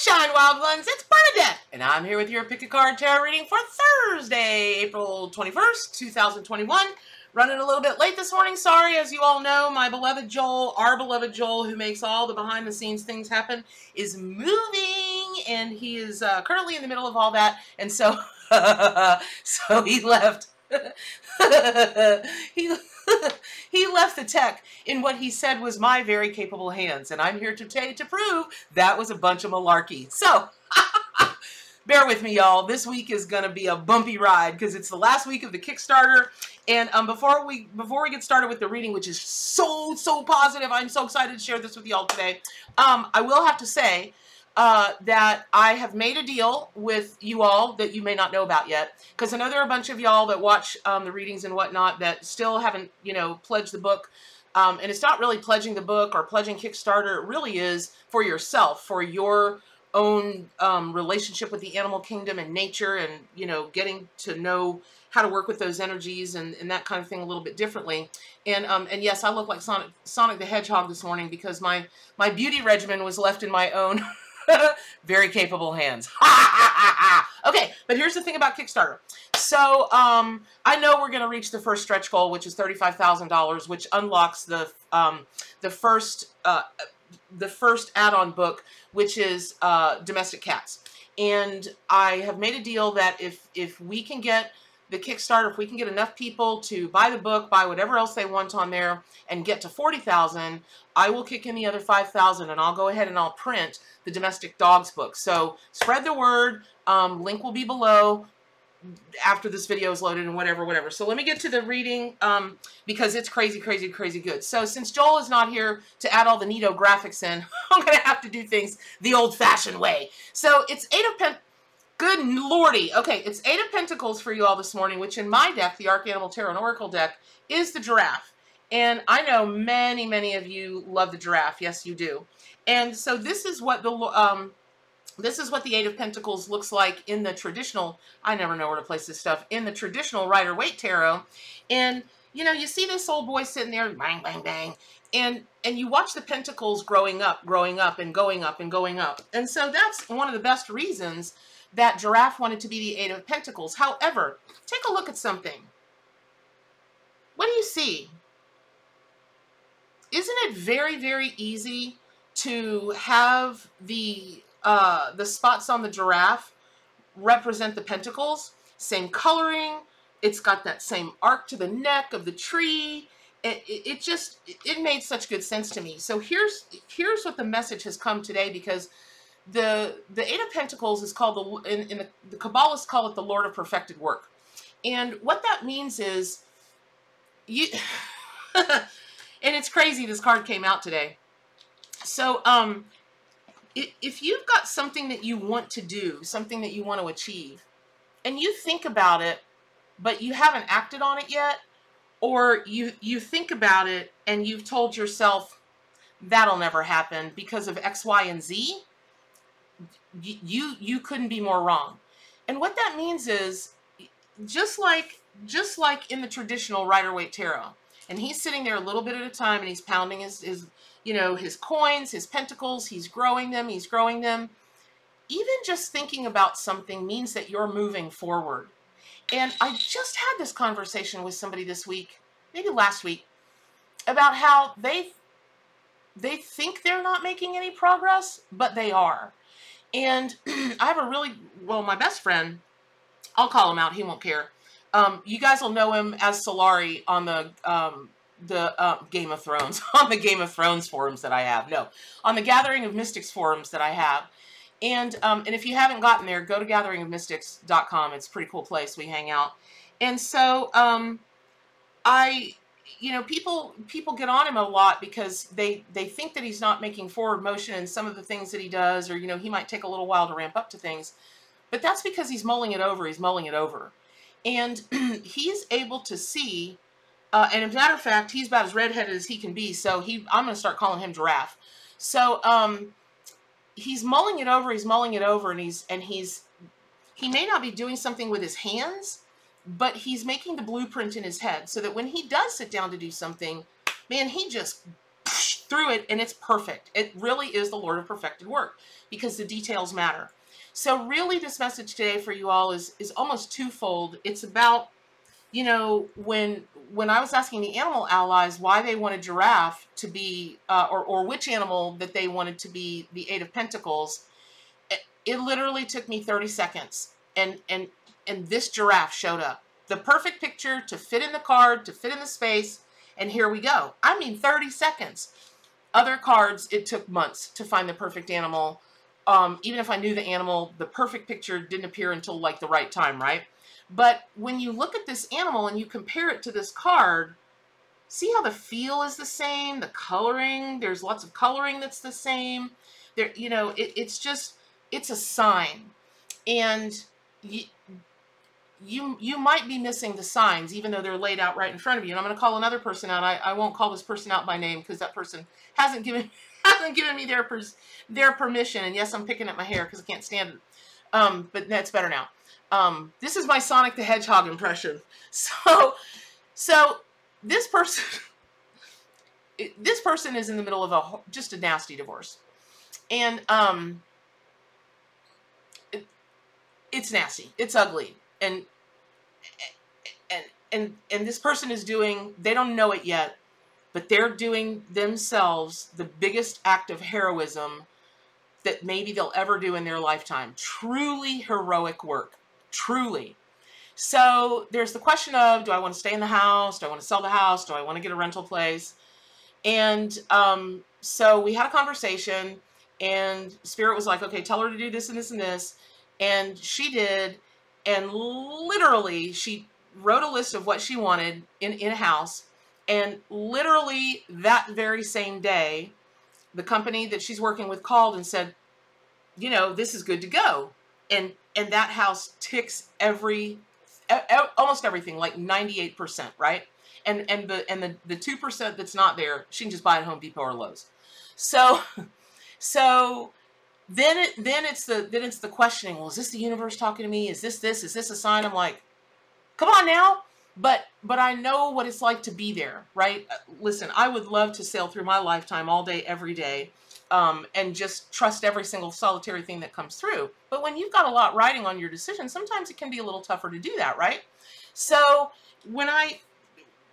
Sunshine, wild ones, it's Bernadette, and I'm here with your Pick a Card Tarot reading for Thursday, April 21st, 2021. Running a little bit late this morning, sorry. As you all know, my beloved Joel, our beloved Joel, who makes all the behind-the-scenes things happen, is moving, and he is currently in the middle of all that, and so, so he left. He left the tech in what he said was my very capable hands, and I'm here today to prove that was a bunch of malarkey. So, bear with me, y'all. This week is going to be a bumpy ride because it's the last week of the Kickstarter. And before we get started with the reading, which is so positive, I'm so excited to share this with y'all today. I will have to say that I have made a deal with you all that you may not know about yet, because I know there are a bunch of y'all that watch the readings and whatnot that still haven't, pledged the book. And it's not really pledging the book or pledging Kickstarter. It really is for yourself, for your own relationship with the animal kingdom and nature, and getting to know how to work with those energies and that kind of thing a little bit differently. And yes, I look like Sonic the Hedgehog this morning because my beauty regimen was left in my own very capable hands. Okay, but here's the thing about Kickstarter. So I know we're going to reach the first stretch goal, which is $35,000, which unlocks the first add-on book, which is Domestic Cats. And I have made a deal that if we can get the Kickstarter, if we can get enough people to buy the book, buy whatever else they want on there, and get to 40,000, I will kick in the other 5,000, and I'll go ahead and I'll print the Domestic Dogs book. So spread the word. Link will be below after this video is loaded and whatever. So let me get to the reading because it's crazy good. So since Joel is not here to add all the neato graphics in, I'm going to have to do things the old-fashioned way. So it's Good lordy. Okay, it's Eight of Pentacles for you all this morning, which in my deck, the Archanimal Tarot and Oracle deck, is the Giraffe. And I know many of you love the Giraffe. Yes, you do. And so this is what the Eight of Pentacles looks like in the traditional, I never know where to place this stuff, in the traditional Rider-Waite Tarot. And, you see this old boy sitting there, bang, bang, bang, and you watch the pentacles growing up and going up and going up. And so that's one of the best reasons that Giraffe wanted to be the Eight of Pentacles. However, take a look at something. What do you see? Isn't it very easy to have the spots on the giraffe represent the pentacles? Same coloring. It's got that same arc to the neck of the tree. It made such good sense to me. So here's what the message has come today, because the Eight of Pentacles is called the Kabbalists call it the Lord of Perfected Work. And what that means is you and it's crazy this card came out today. So if you've got something that you want to do, something that you want to achieve, and you think about it, but you haven't acted on it yet, or you think about it and you've told yourself that'll never happen because of X, Y, and Z, you couldn't be more wrong. And what that means is just like in the traditional Rider-Waite Tarot, and he's sitting there a little bit at a time and he's pounding his coins, his pentacles, he's growing them. Even just thinking about something means that you're moving forward. And I just had this conversation with somebody this week, maybe last week, about how they think they're not making any progress, but they are. And I have my best friend, I'll call him out, he won't care. You guys will know him as Solari on the Game of Thrones, on the Game of Thrones forums that I have. No, on the Gathering of Mystics forums that I have. And if you haven't gotten there, go to gatheringofmystics.com. It's a pretty cool place. We hang out. And so people get on him a lot because they think that he's not making forward motion in some of the things that he does, or, he might take a little while to ramp up to things. But that's because he's mulling it over. And he's able to see, and as a matter of fact, he's about as redheaded as he can be, so I'm going to start calling him Giraffe. So he's mulling it over, and he may not be doing something with his hands, but he's making the blueprint in his head so that when he does sit down to do something, man, he just through it, and it's perfect. It really is the Lord of perfected work because the details matter. So really this message today for you all is almost twofold. It's about, you know, when I was asking the animal allies why they wanted Giraffe to be, or which animal that they wanted to be the Eight of Pentacles, it literally took me 30 seconds, and this giraffe showed up. The perfect picture to fit in the card, to fit in the space, and here we go. I mean, 30 seconds. Other cards, it took months to find the perfect animal. Even if I knew the animal, the perfect picture didn't appear until like the right time, right? But when you look at this animal and you compare it to this card, see how the feel is the same, the coloring, there's lots of coloring that's the same. There, you know, it's just, it's a sign. And you might be missing the signs, even though they're laid out right in front of you. And I'm going to call another person out. I won't call this person out by name because that person hasn't given me their permission. And yes, I'm picking at my hair because I can't stand it. But that's better now. This is my Sonic the Hedgehog impression. So this person, this person is in the middle of just a nasty divorce, and it's nasty, it's ugly, and this person is doing, they don't know it yet, but they're doing themselves the biggest act of heroism that maybe they'll ever do in their lifetime. Truly heroic work, truly. So there's the question of, do I want to stay in the house? Do I want to sell the house? Do I want to get a rental place? And so we had a conversation, and Spirit was like, okay, tell her to do this and this and this. And she did. And literally she wrote a list of what she wanted in a house. And literally that very same day, the company that she's working with called and said, you know, this is good to go. And that house ticks almost everything, like 98%, right? And the 2% that's not there, she can just buy at Home Depot or Lowe's. So then it's the questioning. Well, is this the universe talking to me? Is this a sign? I'm like, come on now. But I know what it's like to be there, right? Listen, I would love to sail through my lifetime all day, every day, and just trust every single solitary thing that comes through. But when you've got a lot riding on your decision, sometimes it can be a little tougher to do that, right? So when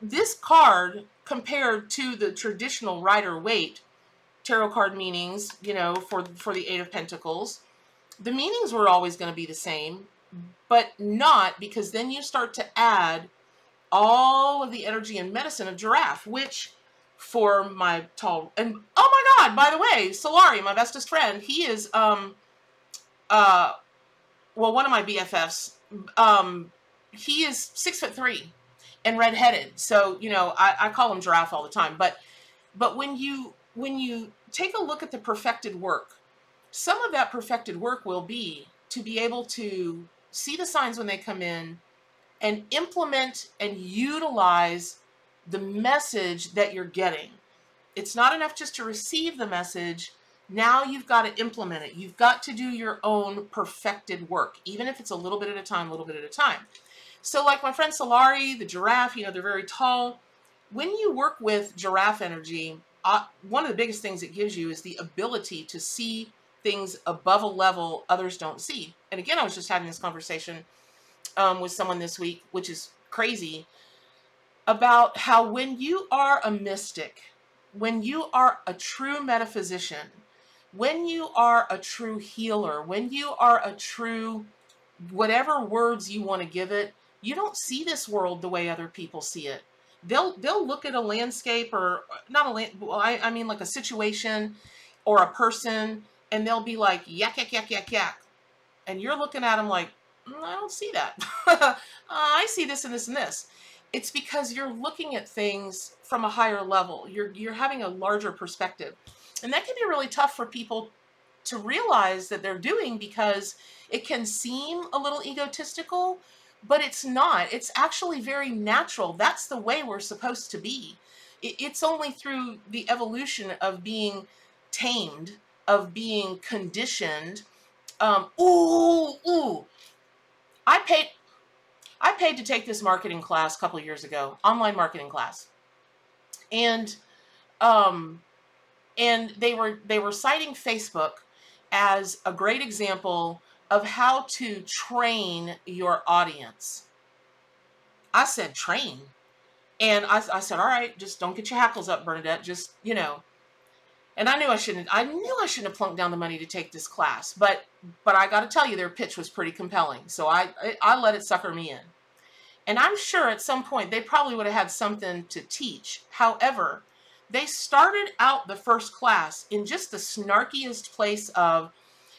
this card compared to the traditional Rider-Waite tarot card meanings, you know, for the Eight of Pentacles, the meanings were always going to be the same, but not, because then you start to add all of the energy and medicine of Giraffe, which for my tall, and oh my God, by the way, Solari, my bestest friend, he is, well, one of my BFFs, he is 6'3" and redheaded. So, you know, I call him Giraffe all the time. But when you take a look at the perfected work, some of that perfected work will be to be able to see the signs when they come in and implement and utilize the message that you're getting. It's not enough just to receive the message. Now you've got to implement it. You've got to do your own perfected work, even if it's a little bit at a time, a little bit at a time. So like my friend Solari, the Giraffe, you know, they're very tall. When you work with Giraffe energy, one of the biggest things it gives you is the ability to see things above a level others don't see. And again, I was just having this conversation with someone this week, which is crazy, about how when you are a mystic, when you are a true metaphysician, when you are a true healer, when you are a true, whatever words you want to give it, you don't see this world the way other people see it. They'll look at a landscape, or not a land, well, I mean like a situation or a person, and they'll be like, yak, yak, yak, yak, yak. And you're looking at them like, I don't see that. I see this and this and this. It's because you're looking at things from a higher level. You're having a larger perspective. And that can be really tough for people to realize that they're doing, because it can seem a little egotistical, but it's not. It's actually very natural. That's the way we're supposed to be. It's only through the evolution of being tamed, of being conditioned. I paid to take this marketing class a couple of years ago, online marketing class. And And they were citing Facebook as a great example of how to train your audience. I said, train? And I said, all right, just don't get your hackles up, Bernadette. Just, you know. And I knew I shouldn't have plunked down the money to take this class. But I got to tell you, their pitch was pretty compelling. So I let it sucker me in. And I'm sure at some point they probably would have had something to teach. However, they started out the first class in just the snarkiest place of,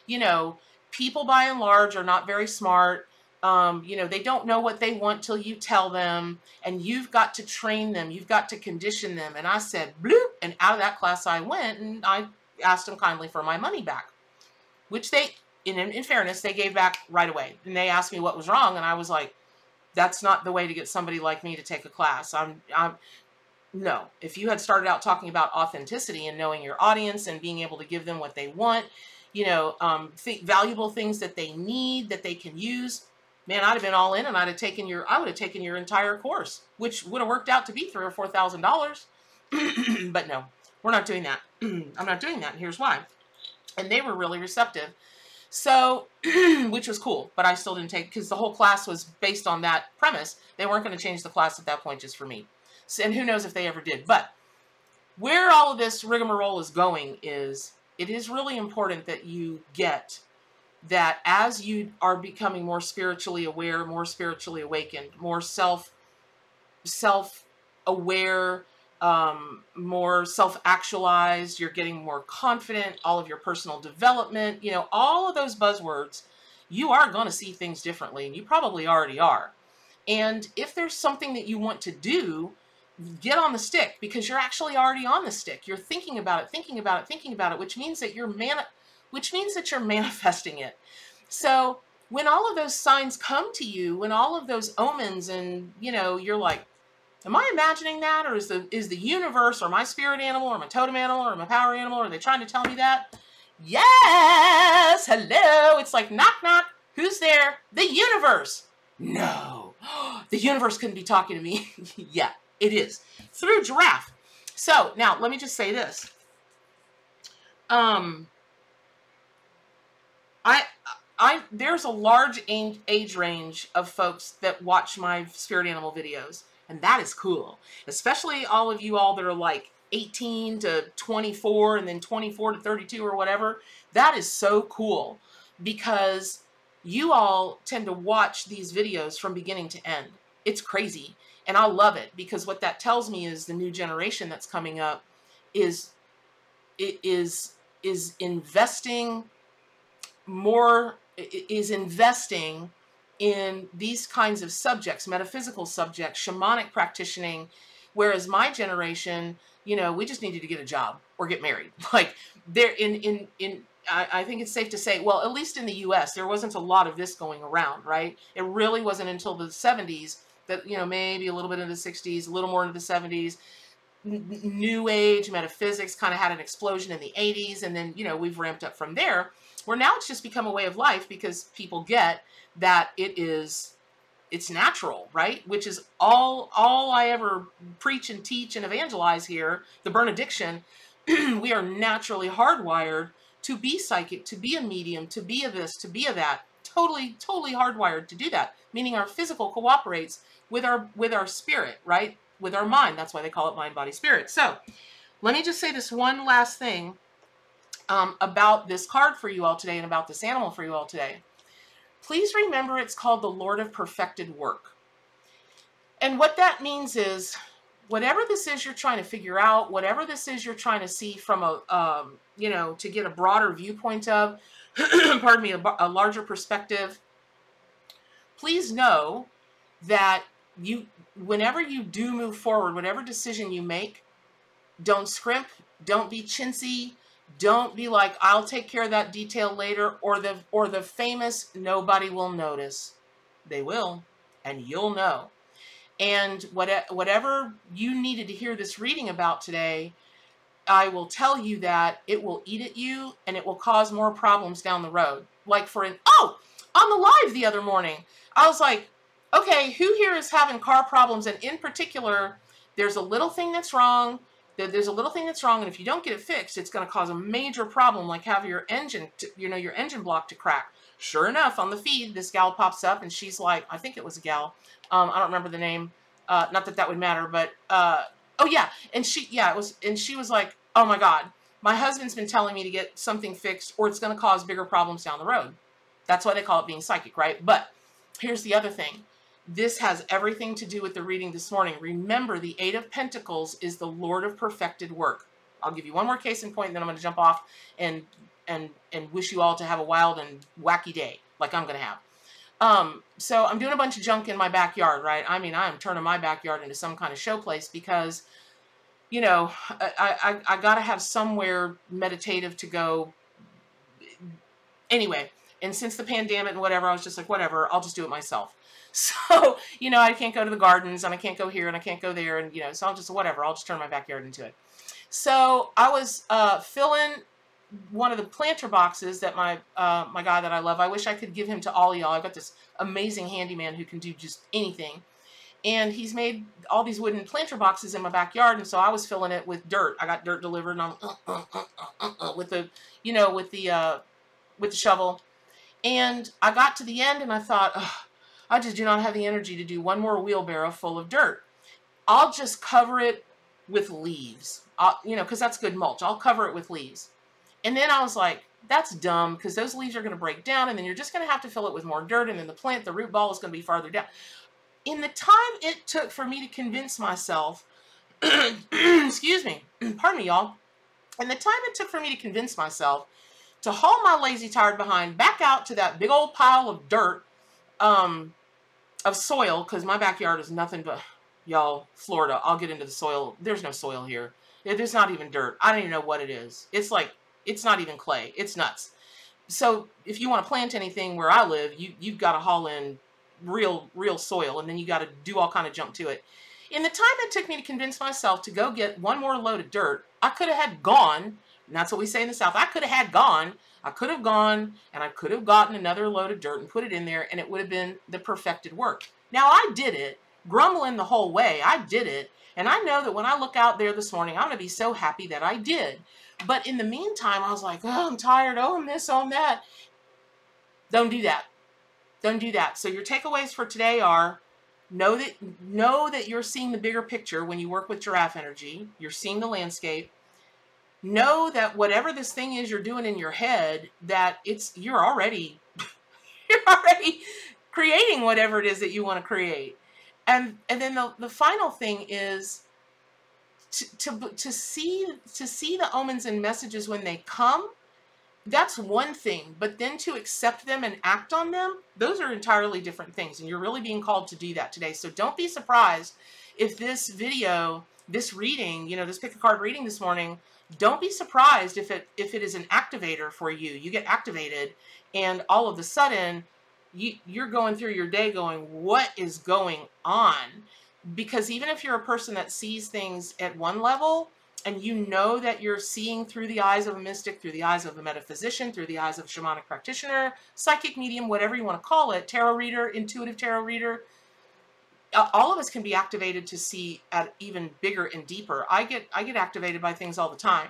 you know, people by and large are not very smart. You know, they don't know what they want till you tell them, and you've got to train them. You've got to condition them. And I said, bloop, and out of that class I went, and I asked them kindly for my money back, which they, in fairness, they gave back right away. And they asked me what was wrong, and I was like, that's not the way to get somebody like me to take a class. No. If you had started out talking about authenticity and knowing your audience and being able to give them what they want, you know, valuable things that they need, that they can use, man, I'd have been all in, and I would have taken your entire course, which would have worked out to be $3,000 or $4,000. But no, we're not doing that. I'm not doing that, and here's why. And they were really receptive. So, which was cool, but I still didn't take, because the whole class was based on that premise. They weren't going to change the class at that point just for me. So, and who knows if they ever did. But where all of this rigmarole is going is, it is really important that you get that as you are becoming more spiritually aware, more spiritually awakened, more self-aware, more self-actualized, you're getting more confident, all of your personal development, you know, all of those buzzwords, you are going to see things differently, and you probably already are. And if there's something that you want to do, get on the stick, because you're actually already on the stick. You're thinking about it, which means that you're manifesting it. So when all of those signs come to you, when all of those omens, and you know, you're like, am I imagining that, or is the universe, or my spirit animal, or my totem animal, or my power animal, are they trying to tell me that? Yes, hello. It's like, knock knock, who's there? The universe. No, the universe couldn't be talking to me. Yeah, it is, through Giraffe. So now let me just say this. There's a large age range of folks that watch my spirit animal videos, and that is cool. Especially all of you all that are like 18 to 24 and then 24 to 32 or whatever. That is so cool, because you all tend to watch these videos from beginning to end. It's crazy, and I love it, because what that tells me is the new generation that's coming up is investing more, is investing in these kinds of subjects, metaphysical subjects, shamanic practicing, whereas my generation, you know, we just needed to get a job or get married. Like, there I think it's safe to say, well, at least in the US, there wasn't a lot of this going around, right? It really wasn't until the 70s that, you know, maybe a little bit into the 60s, a little more into the 70s, New Age metaphysics kind of had an explosion in the 80s, and then, you know, we've ramped up from there, where now it's just become a way of life, because people get that it's natural, right? Which is all I ever preach and teach and evangelize here, the benediction. We are naturally hardwired to be psychic, to be a medium, to be a this, to be a that. Totally hardwired to do that, meaning our physical cooperates with our spirit, right? With our mind. That's why they call it mind, body, spirit. So let me just say this one last thing about this card for you all today, and about this animal for you all today. Please remember, it's called the Lord of Perfected Work. And what that means is, whatever this is you're trying to figure out, whatever this is you're trying to see from a, you know, to get a broader viewpoint of, pardon me, a larger perspective, please know that whenever you do move forward, whatever decision you make, don't scrimp, don't be chintzy, don't be like, I'll take care of that detail later, or the famous nobody will notice. They will, and you'll know. And whatever you needed to hear this reading about today, I will tell you that it will eat at you, and it will cause more problems down the road. Like on the live the other morning, I was like, okay, who here is having car problems? And in particular, there's a little thing that's wrong, There's a little thing that's wrong, and if you don't get it fixed, it's going to cause a major problem, like have your engine, your engine block to crack. Sure enough, on the feed, this gal pops up, and she's like, I think it was a gal. I don't remember the name. Not that that would matter, but oh yeah, and it was, and she was like, oh my God, my husband's been telling me to get something fixed, or it's going to cause bigger problems down the road. That's why they call it being psychic, right? But here's the other thing. This has everything to do with the reading this morning. Remember, the Eight of Pentacles is the Lord of perfected work. I'll give you one more case in point, and then I'm going to jump off and wish you all to have a wild and wacky day, like I'm going to have. So I'm doing a bunch of junk in my backyard, right? I mean, I'm turning my backyard into some kind of show place because, you know, I got to have somewhere meditative to go. Anyway, and since the pandemic and whatever, I was just like, whatever, I'll just do it myself. So, you know, I can't go to the gardens, and I can't go here, and I can't go there, and, you know, so I'll just, whatever, I'll just turn my backyard into it. So I was filling one of the planter boxes that my guy that I love, I wish I could give him to all y'all. I've got this amazing handyman who can do just anything. And he's made all these wooden planter boxes in my backyard, and so I was filling it with dirt. I got dirt delivered, and I'm with the, you know, with the shovel. And I got to the end, and I thought, ugh, I just do not have the energy to do one more wheelbarrow full of dirt. I'll just cover it with leaves, you know, because that's good mulch. I'll cover it with leaves. And then I was like, that's dumb, because those leaves are going to break down, and then you're just going to have to fill it with more dirt, and then the root ball is going to be farther down. In the time it took for me to convince myself, excuse me, pardon me, y'all. In the time it took for me to convince myself to haul my lazy, tired behind back out to that big old pile of dirt, of soil, because my backyard is nothing but, y'all, Florida. I'll get into the soil. There's no soil here. There's not even dirt. I don't even know what it is. It's like, it's not even clay. It's nuts. So if you want to plant anything where I live, you've got to haul in real soil, and then you got to do all kind of junk to it. In the time it took me to convince myself to go get one more load of dirt, I could have had gone, and that's what we say in the South, I could have gone, and I could have gotten another load of dirt and put it in there, and it would have been the perfected work. Now, I did it, grumbling the whole way. I did it, and I know that when I look out there this morning, I'm going to be so happy that I did. But in the meantime, I was like, oh, I'm tired, oh, I'm this, oh, I'm that. Don't do that. Don't do that. So your takeaways for today are, know that you're seeing the bigger picture when you work with giraffe energy. You're seeing the landscape. Know that whatever this thing is you're doing in your head, that you're already creating whatever it is that you want to create. And then the final thing is to see the omens and messages when they come. That's one thing, but then to accept them and act on them, those are entirely different things, and you're really being called to do that today. So don't be surprised if this video, this reading, you know, this pick a card reading this morning, don't be surprised if it is an activator for you. You get activated, and all of a sudden, you're going through your day going, what is going on? Because even if you're a person that sees things at one level, and you know that you're seeing through the eyes of a mystic, through the eyes of a metaphysician, through the eyes of a shamanic practitioner, psychic medium, whatever you want to call it, tarot reader, intuitive tarot reader, all of us can be activated to see at even bigger and deeper. I get activated by things all the time,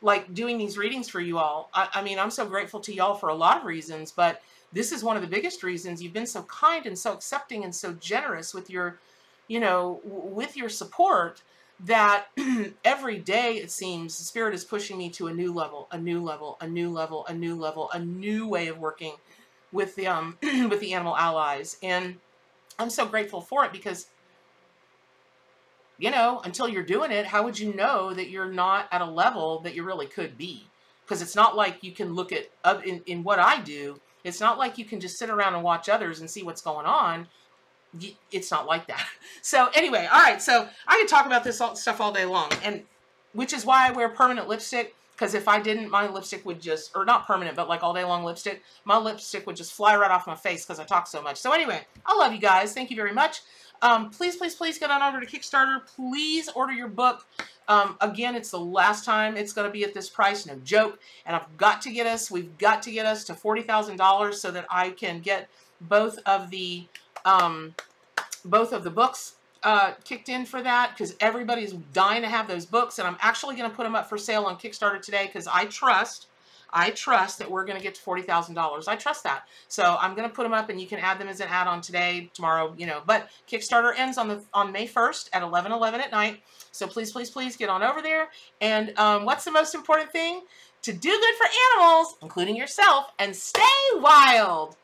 like doing these readings for you all. I mean, I'm so grateful to y'all for a lot of reasons, but this is one of the biggest reasons. You've been so kind and so accepting and so generous with your, you know, with your support, that every day it seems the Spirit is pushing me to a new level, a new level, a new level, a new level, a new way of working with the with the animal allies. And I'm so grateful for it, because, you know, until you're doing it, how would you know that you're not at a level that you really could be? Because it's not like you can look at, in what I do, it's not like you can just sit around and watch others and see what's going on. It's not like that. So anyway, all right, so I could talk about this stuff all day long, and which is why I wear permanent lipstick, because if I didn't, my lipstick would just, or not permanent, but like all day long lipstick, my lipstick would just fly right off my face because I talk so much. So anyway, I love you guys. Thank you very much. Please, please, please get on over to Kickstarter. Please order your book. Again, it's the last time it's going to be at this price, no joke. And we've got to get us to $40,000 so that I can get both of the books kicked in for that because everybody's dying to have those books, and I'm actually going to put them up for sale on Kickstarter today because I trust that we're going to get to $40,000. I trust that. So I'm going to put them up, and you can add them as an add-on today, tomorrow, you know. But Kickstarter ends on May 1st at 11:11 at night. So please, please, please get on over there. And what's the most important thing? To do good for animals, including yourself, and stay wild.